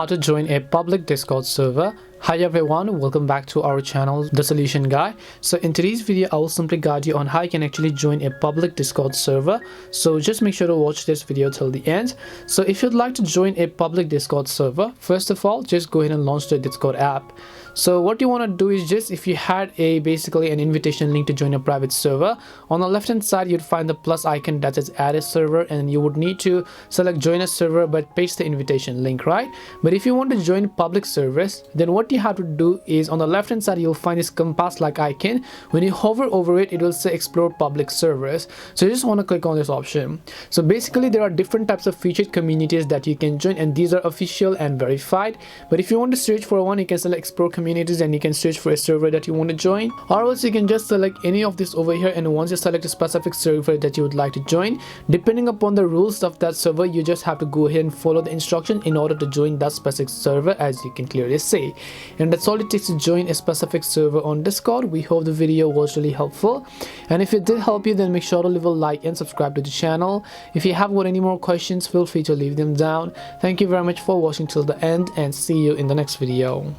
how to join a public Discord server. Hi everyone, welcome back to our channel, The Solution Guy. So in today's video, I will simply guide you on how you can actually join a public Discord server. So just make sure to watch this video till the end. So if you'd like to join a public Discord server, first of all, just go ahead and launch the Discord app. So what you want to do is just, if you had basically an invitation link to join a private server, on the left hand side you'd find the plus icon that says add a server, and you would need to select join a server but paste the invitation link, right? But if you want to join public servers, then what you have to do is, on the left hand side you'll find this compass like icon. When you hover over it, it will say explore public servers. So you just want to click on this option. So basically there are different types of featured communities that you can join, and these are official and verified. But if you want to search for one, you can select explore communities and you can search for a server that you want to join, or else you can just select any of this over here, and once you select a specific server that you would like to join, depending upon the rules of that server, you just have to go ahead and follow the instruction in order to join that specific server, as you can clearly see. And that's all it takes to join a specific server on Discord. We hope the video was really helpful, and if it did help you, then make sure to leave a like and subscribe to the channel. If you have got any more questions, feel free to leave them down. Thank you very much for watching till the end, and see you in the next video.